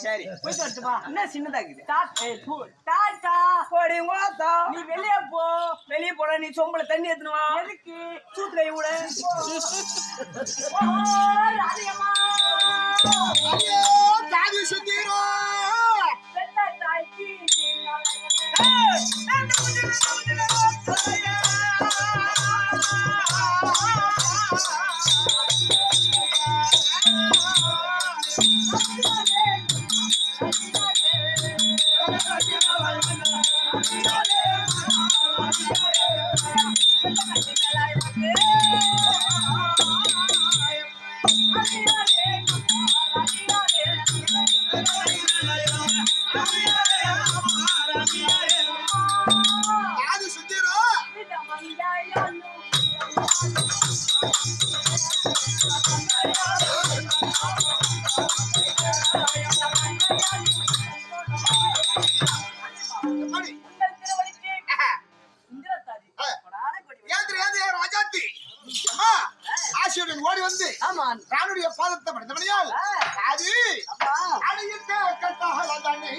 சரி போயிட்டு வரட்டுமா? என்ன சின்னதா இருக்குது? நீ வெளியே போ. வெளியே போட நீ சொம்பல தண்ணி ஏத்துனுவா. எதுக்கு? சூத்துல விட. தாதி சுத்தீரோ தாய்க்கு ஓடி வந்து ராணுடைய பாதத்தை படைத்தபடியால் அது அடியிட்ட கட்டாக தன்னை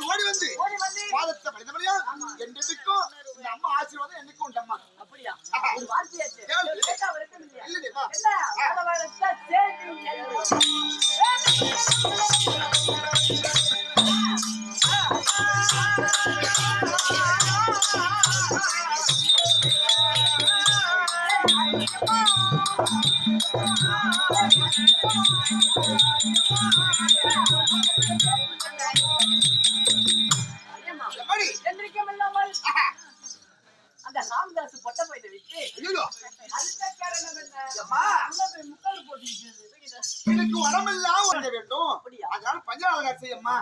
ஓடி வந்து பாதத்தை படைத்தபடியா என்றைக்கும் இந்த அம்மா ஆசீர்வாதம் என்னைக்கும் உண்டம்மா. அப்படியா? அந்த ராமதாஸ் பொட்ட போயிட்டு விட்டு எனக்கு உடம்பெல்லாம் ஒண்ண வேண்டும். அதனால பஞ்சாலகா செய்யம்மா.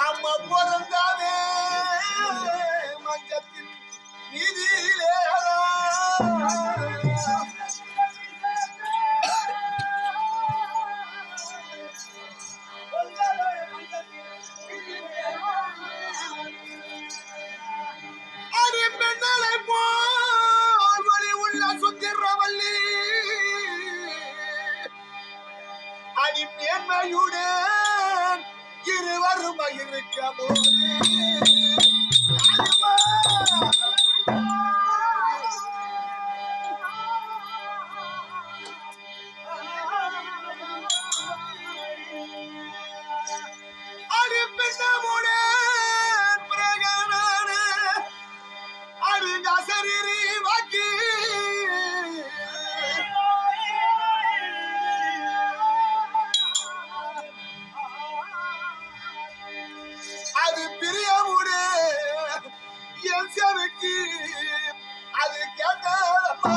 அம்மா பிறந்தாவே மஞ்சத்தின் நீதியிலே அடி பெண்ணலை போல் வழி உள்ள சுத்திரவல்லி அடி மேன்மையுடன் இருவரும் இருக்க போது தாய்க்கு அது கேட்டாரம்மா.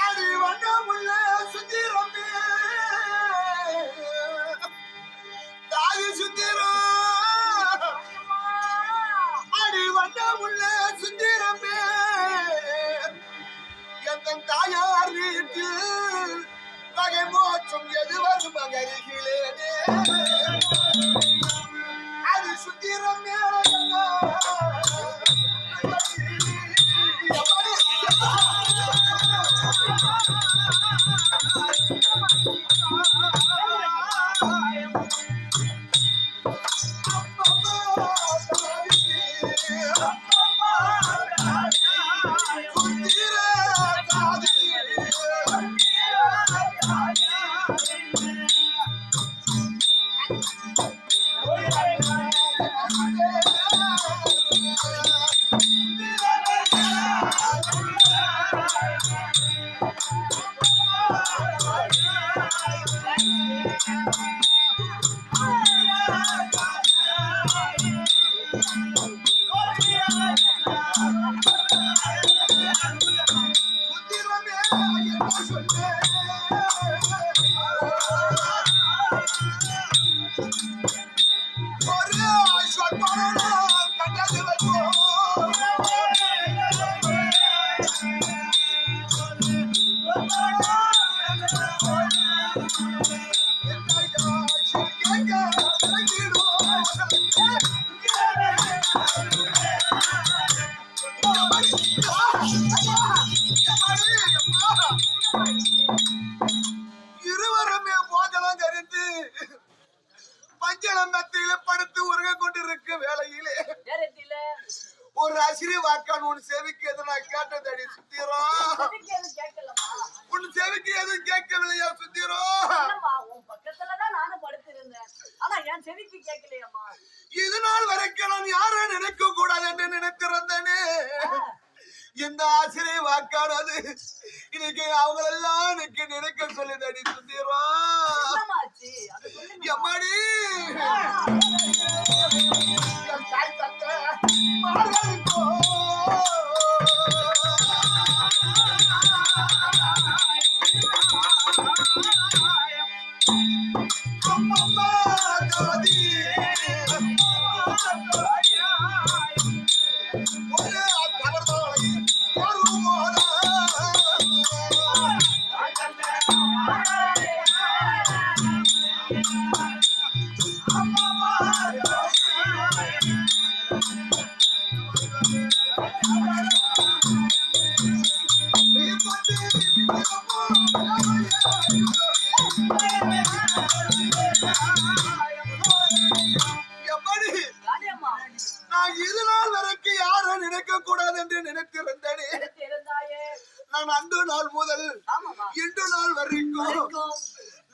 அடி வண்ணமுள்ள சுத்திரமே தாய் சுத்திரம், அடி வண்ணமுள்ள சுத்திரமே எந்த தாயார் வீட்டு வகை மோச்சம் எதுவரும் மகரிகளே அது சுத்திரமே. இருவருமே போதலம் கருத்து பஞ்சளம் மத்தியில படுத்து உருக கொண்டிருக்க வேளையிலே ஒரு அசிரி வாக்கான் உன் செவிக்கு எதுனா கேட்டதடி சுத்திரம். உன் செவிக்கு எதுவும் கேட்கவில்லையா சுத்திரம்? இது நாள் வரைக்கும் நான் யாரும் நினைக்க கூடாது என்று நினைத்திருந்தேனே. இந்த ஆசிரியை வாக்கானது இன்னைக்கு அவங்களெல்லாம் இன்னைக்கு நினைக்க சொல்லுதடி சுத்திரம். எம்மாடி தாய் தந்த மார்களுக்கோ அம்மம்மா தாதி ஒரே கவர்தோலை வருவோட நான் இது நாள் வரைக்கும் யாரும் நினைக்க கூடாது என்று நினைத்திருந்தேனே. நான் அன்று நாள் முதல் இன்று நாள் வரைக்கும்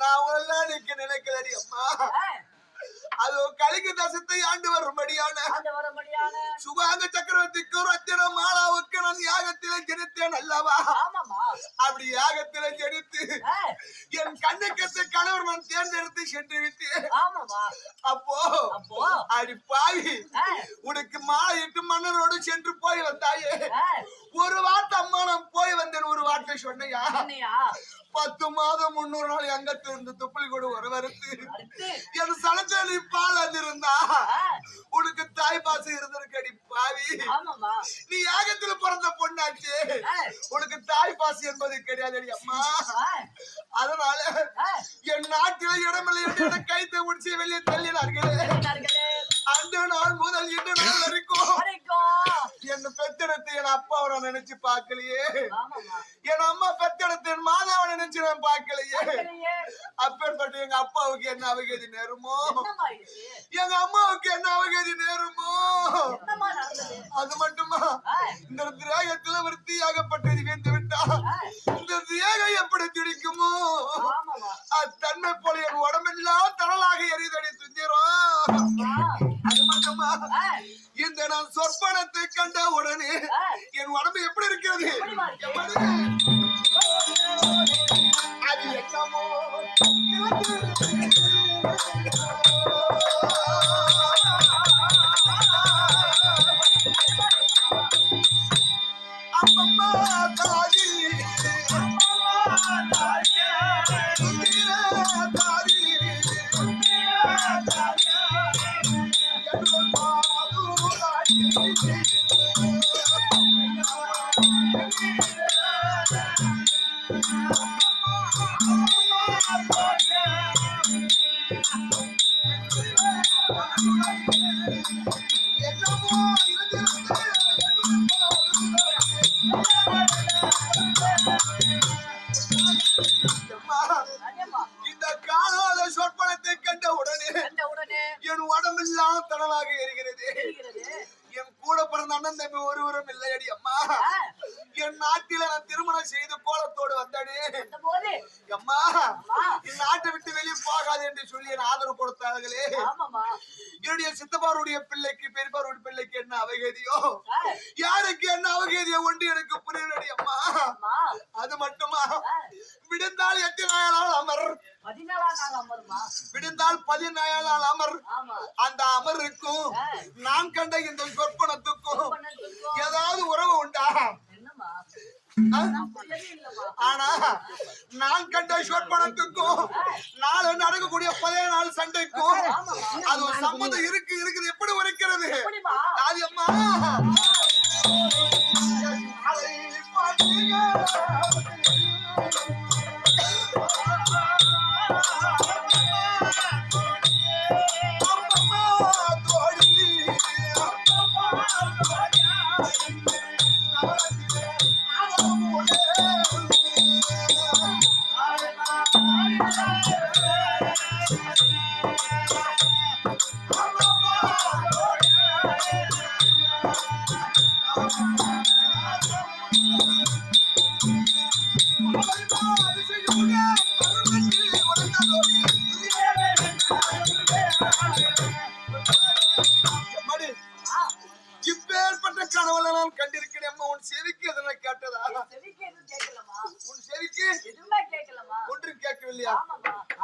நான் எல்லாம் இன்னைக்கு நினைக்கலடி அம்மா. அது கலிங்க தசத்தை ஆண்டு வரும்படியான சுகாங்க சக்கரவர்த்திக்கு ரத்தின மாலாவுக்கு நான் யாகத்திலே ஜெனித்தேன் அல்லவா? அப்படி யாகத்திலே ஜெனித்து என் கண்ணுக்கத்தை கணவர் நான் தேர்ந்தெடுத்து சென்று விட்டேன். அப்போ அடி பாவி உனக்கு மாலையிட்டு மன்னரோடு சென்று போய் வந்தாயே. ஒரு வார்த்தை அம்மா நான் போய் வந்தேன் ஒரு வார்த்தை சொன்னையா? 10 மாதம் 300 நாள் அங்கத்து இருந்து துப்பலி கூட ஒரு வருத்து என் சலச்சலி பால் அதிருந்தா உனக்கு தாய் பாசம் இருந்திருக்கடி பாவி. நீ யாகத்துல பிறந்த பொண்ணாச்சு, உனக்கு தாய் பாசம் என்பது கிடையாதடி அம்மா. அதனால என் நாட்டில இடமில்லை என்று கைத்தை உடிச்சு வெளியே தள்ளினார்களே. அந்த நாள் முதல் இன்று நாள் வரைக்கும் என்ன பெத்தெடுத்து என் அப்பாவை நினைச்சு பார்க்கலையே. என் அம்மா பெத்தெடுத்து என் மாதாவை நினைச்சு நான் பார்க்கலையே. அப்பேற்பட்ட எங்க அப்பாவுக்கு என்ன அவகதி நேருமோ, எங்க அம்மாவுக்கு என்ன அவகதி நேருமோ. அது மட்டுமா இந்த திரேகத்துல விருத்தியாகப்பட்டது வீழ்ந்து விட்டா இந்த திரேகம் எப்படி துடிக்குமோ தன்மை போல என் உடம்பெல்லாம் தரலாக எரிதடி துஞ்சிரும். அது மட்டுமா இந்த நான் சொற்பனத்தை கண்ட உடனே என் உடம்பு எப்படி இருக்கிறது? அது என்னமோ தாதி என்னமோ இந்த காணாத சொற்பனத்தை கண்ட உடனே என் உடம்பெல்லாம் தனலாக எரிகிறது. என் கூட பிறந்த அண்ணன் தம்பி ஒருவரும் இல்லையடி அம்மா. என் நாட்டில நான் திருமணம் செய்து கோலத்தோடு வந்தனே அம்மா. என் நாட்டை விட்டு வெளியே போகாது என்று சொல்லி என் ஆதரவு கொடுத்தார்களே. என்னுடைய சித்தப்பாருடைய பிள்ளைக்கு பெரியப்பாருடைய பிள்ளைக்கு என்ன அவகேதியோ, யாருக்கு என்ன அவகேதியோ ஒன்று எனக்கு புரியலடி அம்மா. அது மட்டுமா, விடுந்தால் 8 நாளால் அமர், விடுந்தால் 14 நாள் அமர். அந்த அமருக்கும் நான் கண்ட இந்த சொற்பனத்துக்கும் ஏதாவது உறவு உண்டா? ஆனா நான் கண்ட சொற்பனத்துக்கும் நாளை நடக்கக்கூடிய 14 நாள் சண்டைக்கும் அது ஒரு சம்மந்தம் இருக்குது. எப்படி உரைக்கிறது அது அம்மா? இப்பேற்பட்ட கனவுல நான் கண்டிருக்கிறேன் அம்மா. உன் செவிக்கு எதனா கேட்டதா? உன் செவிக்கு ஒன்று கேட்கவில்லையா?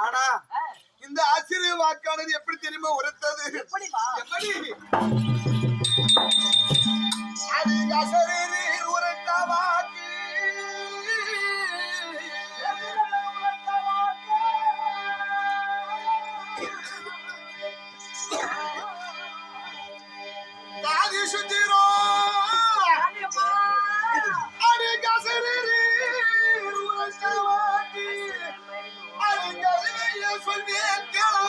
ஆனா இந்த ஆசிரியர் வாக்கானது எப்படி தெரியுமா உரைத்தது? எப்படி அது கசரீரி உரைத்த வாக்கு. தாதி சுத்திரோ அது கசரீரி உரைத்த வாக்கு. அது கவிதையை சொல்வேன் கேளா.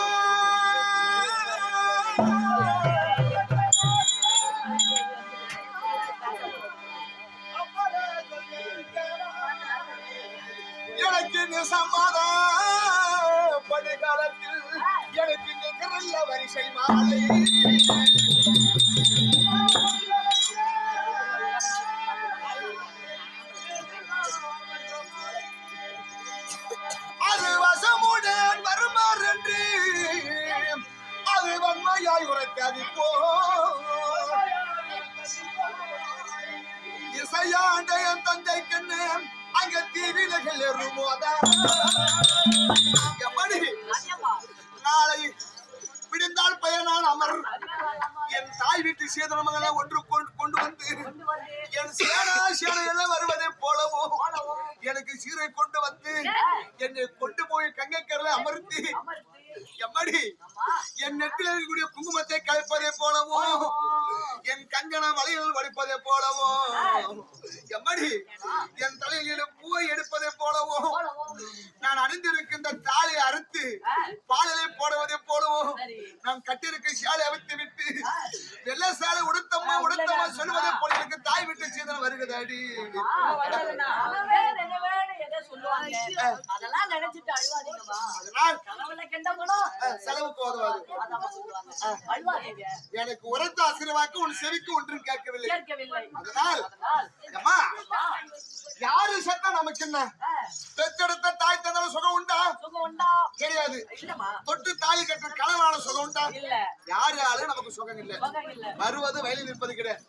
எனக்கு சமாதான படுகாலத்தில் எனக்கு நிகரல்ல வரிசை மாலை. அது வசமுடன் வருமாறு என்று அது வன்மையாய் உரைத்தது போ. இசையாண்ட என் தந்தை கண்ணு அங்க தீவினைகள் எறுமோதா. எப்படி நாளை விடுந்தால் 14 நாள் அமர். என் தாய் வீட்டு சீதனமங்களை ஒன்று கொண்டு வந்து என் சேனையெல்லாம் வருவதை போலவோ எனக்கு சீரை கொண்டு வந்து என்னை கொண்டு போய் கங்கைக்கரையில அமர்த்தி எம்மடி என் நெற்றில் இருக்கக்கூடிய குங்குமத்தை கலைப்பதை போலவோ என் கங்கண வளையல் வடிப்பதை போலவோ எம்மடி என் தலையில் பூவை எடுப்பதை போலவோ நான் அணிந்திருக்கின்ற தாலை அறுத்து பாடலை போடுவதை போலவோ நான் கட்டிருக்க சாலை அவித்து விட்டு வெள்ள சாலை உடுத்தம்மா சொல்லுவதை போல எனக்கு தாய் விட்டு சீதனம் வருகிறதாடி. அதெல்லாம் நினைச்சிட்டு அழுவாதீங்கம்மா. அதனால் கனவுல கண்டவனும் செலவுக்கு உதவாது. அழுவாதீங்க. எனக்கு உரைத்த ஆசீர்வாக்கு உன் செவிக்கு ஒன்றும் கேட்கவில்லை. அதனால் அம்மா யாரு சத்தா நமக்கு என்ன? பெற்றெடுத்த தாய் தந்தாலும் சுகம் உண்டா? கிடையாது. தொட்டு தாலி கட்டுற கணவனால சுகம் உண்டா? யாரு ஆளு நமக்கு சுகம் இல்லை. வருவது வயலில் நிற்பது கிடையாது.